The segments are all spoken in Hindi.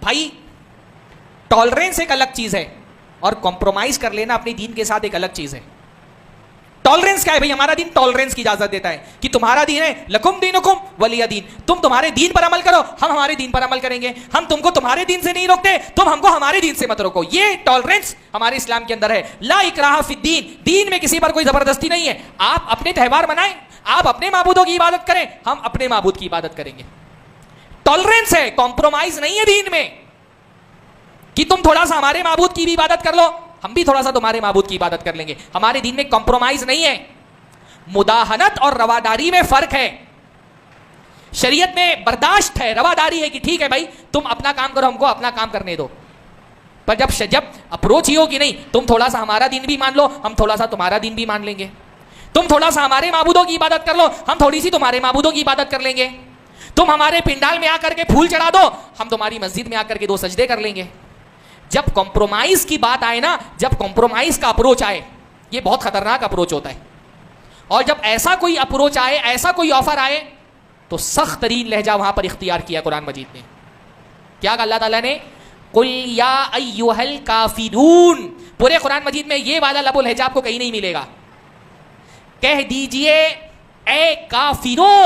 भाई टॉलरेंस एक अलग चीज है और कॉम्प्रोमाइज कर लेना अपने दीन के साथ एक अलग चीज है। टॉलरेंस क्या है भाई? हमारा दीन टॉलरेंस की इजाजत देता है कि तुम्हारा दीन है लकुम दीनुकुम वलिया दीन, तुम तुम्हारे दीन पर अमल करो, हम हमारे दीन पर अमल करेंगे, हम तुमको तुम्हारे दीन से नहीं रोकते, तुम हमको हमारे दीन से मत रोको। ये टॉलरेंस हमारे इस्लाम के अंदर है। ला इकराहा फिद्दीन, दीन में किसी पर कोई जबरदस्ती नहीं है। आप अपने त्यौहार मनाएं, आप अपने माबूदों की इबादत करें, हम अपने माबूद की इबादत करेंगे। टॉलरेंस है, कॉम्प्रोमाइज नहीं है दीन में कि तुम थोड़ा सा हमारे माबूद की भी इबादत कर लो, हम भी थोड़ा सा तुम्हारे माबूद की इबादत कर लेंगे। हमारे दीन में कॉम्प्रोमाइज नहीं है। मुदाहनत और रवादारी में फर्क है। शरीयत में बर्दाश्त है, रवादारी है कि ठीक है भाई तुम अपना काम करो, हमको अपना काम करने दो। पर जब अप्रोच ही हो कि नहीं तुम थोड़ा सा हमारा दीन भी मान लो, हम थोड़ा सा तुम्हारा दीन भी मान लेंगे, तुम थोड़ा सा हमारे माबूदों की इबादत कर लो, हम थोड़ी सी तुम्हारे माबूदों की इबादत कर लेंगे, तुम हमारे पिंडाल में आकर के फूल चढ़ा दो, हम तुम्हारी मस्जिद में आकर के 2 सजदे कर लेंगे। जब कॉम्प्रोमाइज की बात आए ना, जब कॉम्प्रोमाइज का अप्रोच आए, ये बहुत खतरनाक अप्रोच होता है। और जब ऐसा कोई अप्रोच आए, ऐसा कोई ऑफर आए, तो सख्त तरीन लहजा वहां पर इख्तियार किया कुरान मजीद ने। क्या कहा अल्लाह ताला ने? कुल या अय्युहल काफिरून। पूरे कुरान मजीद में ये वाला लबुल लहजा आपको कहीं नहीं मिलेगा। कह दीजिए ए काफिरों,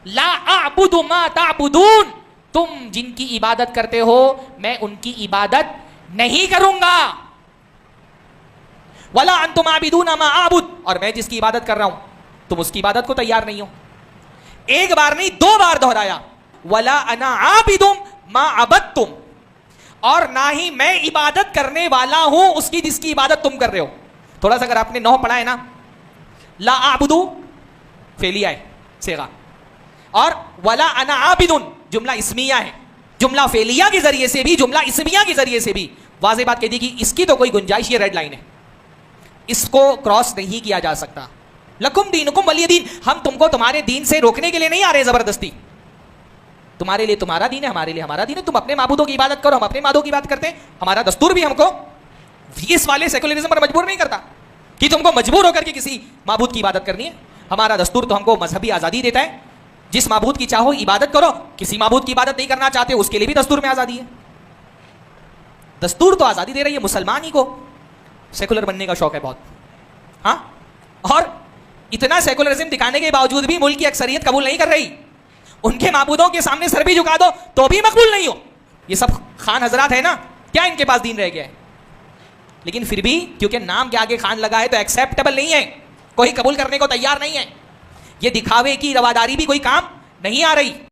ला अअबुदु मा ताबुदून, तुम जिनकी इबादत करते हो मैं उनकी इबादत नहीं करूंगा। वला अंतुम आबिदूना मा आबुद, और मैं जिसकी इबादत कर रहा हूं तुम उसकी इबादत को तैयार नहीं हो। एक बार नहीं 2 बार दोहराया, वला अना आबिदुम मा अबदतुम, और ना ही मैं इबादत करने वाला हूं उसकी जिसकी इबादत तुम कर रहे हो। थोड़ा सा अगर आपने 9 पढ़ा है ना, ला आबुदू फेलिया है सेगा, और वला अना आबिदुन जुमला इस्मिया है। जुमला फेलिया के जरिए से भी, जुमला इस्मिया के जरिए से भी वाज़ेह बात कह दी कि इसकी तो कोई गुंजाइश, ये रेड लाइन है, इसको क्रॉस नहीं किया जा सकता। लकुम दीनुकुम वलिय दीन, हम तुमको तुम्हारे दीन से रोकने के लिए नहीं आ रहे जबरदस्ती। तुम्हारे लिए तुम्हारा दीन है, हमारे लिए हमारा दीन है। तुम अपने माबूदों की इबादत करो, हम अपने माबूदों की बात करते हैं। हमारा दस्तूर भी हमको इस वाले सेकुलरिज्म पर मजबूर नहीं करता कि तुमको मजबूर होकर के किसी माबूद की इबादत करनी है। हमारा दस्तूर तो हमको मजहबी आजादी देता है, जिस माबूद की चाहो इबादत करो, किसी माबूद की इबादत नहीं करना चाहते उसके लिए भी दस्तूर में आजादी है। दस्तूर तो आजादी दे रही है, मुसलमान ही को सेकुलर बनने का शौक है बहुत। हाँ, और इतना सेकुलरिज्म दिखाने के बावजूद भी मुल्क की अक्सरियत कबूल नहीं कर रही। उनके माबूदों के सामने सर भी झुका दो तो भी मकबूल नहीं हो। ये सब खान हजरात है ना, क्या इनके पास दीन रह गया है? लेकिन फिर भी क्योंकि नाम के आगे खान लगा है तो एक्सेप्टेबल नहीं है, कोई कबूल करने को तैयार नहीं है। ये दिखावे की रवादारी भी कोई काम नहीं आ रही।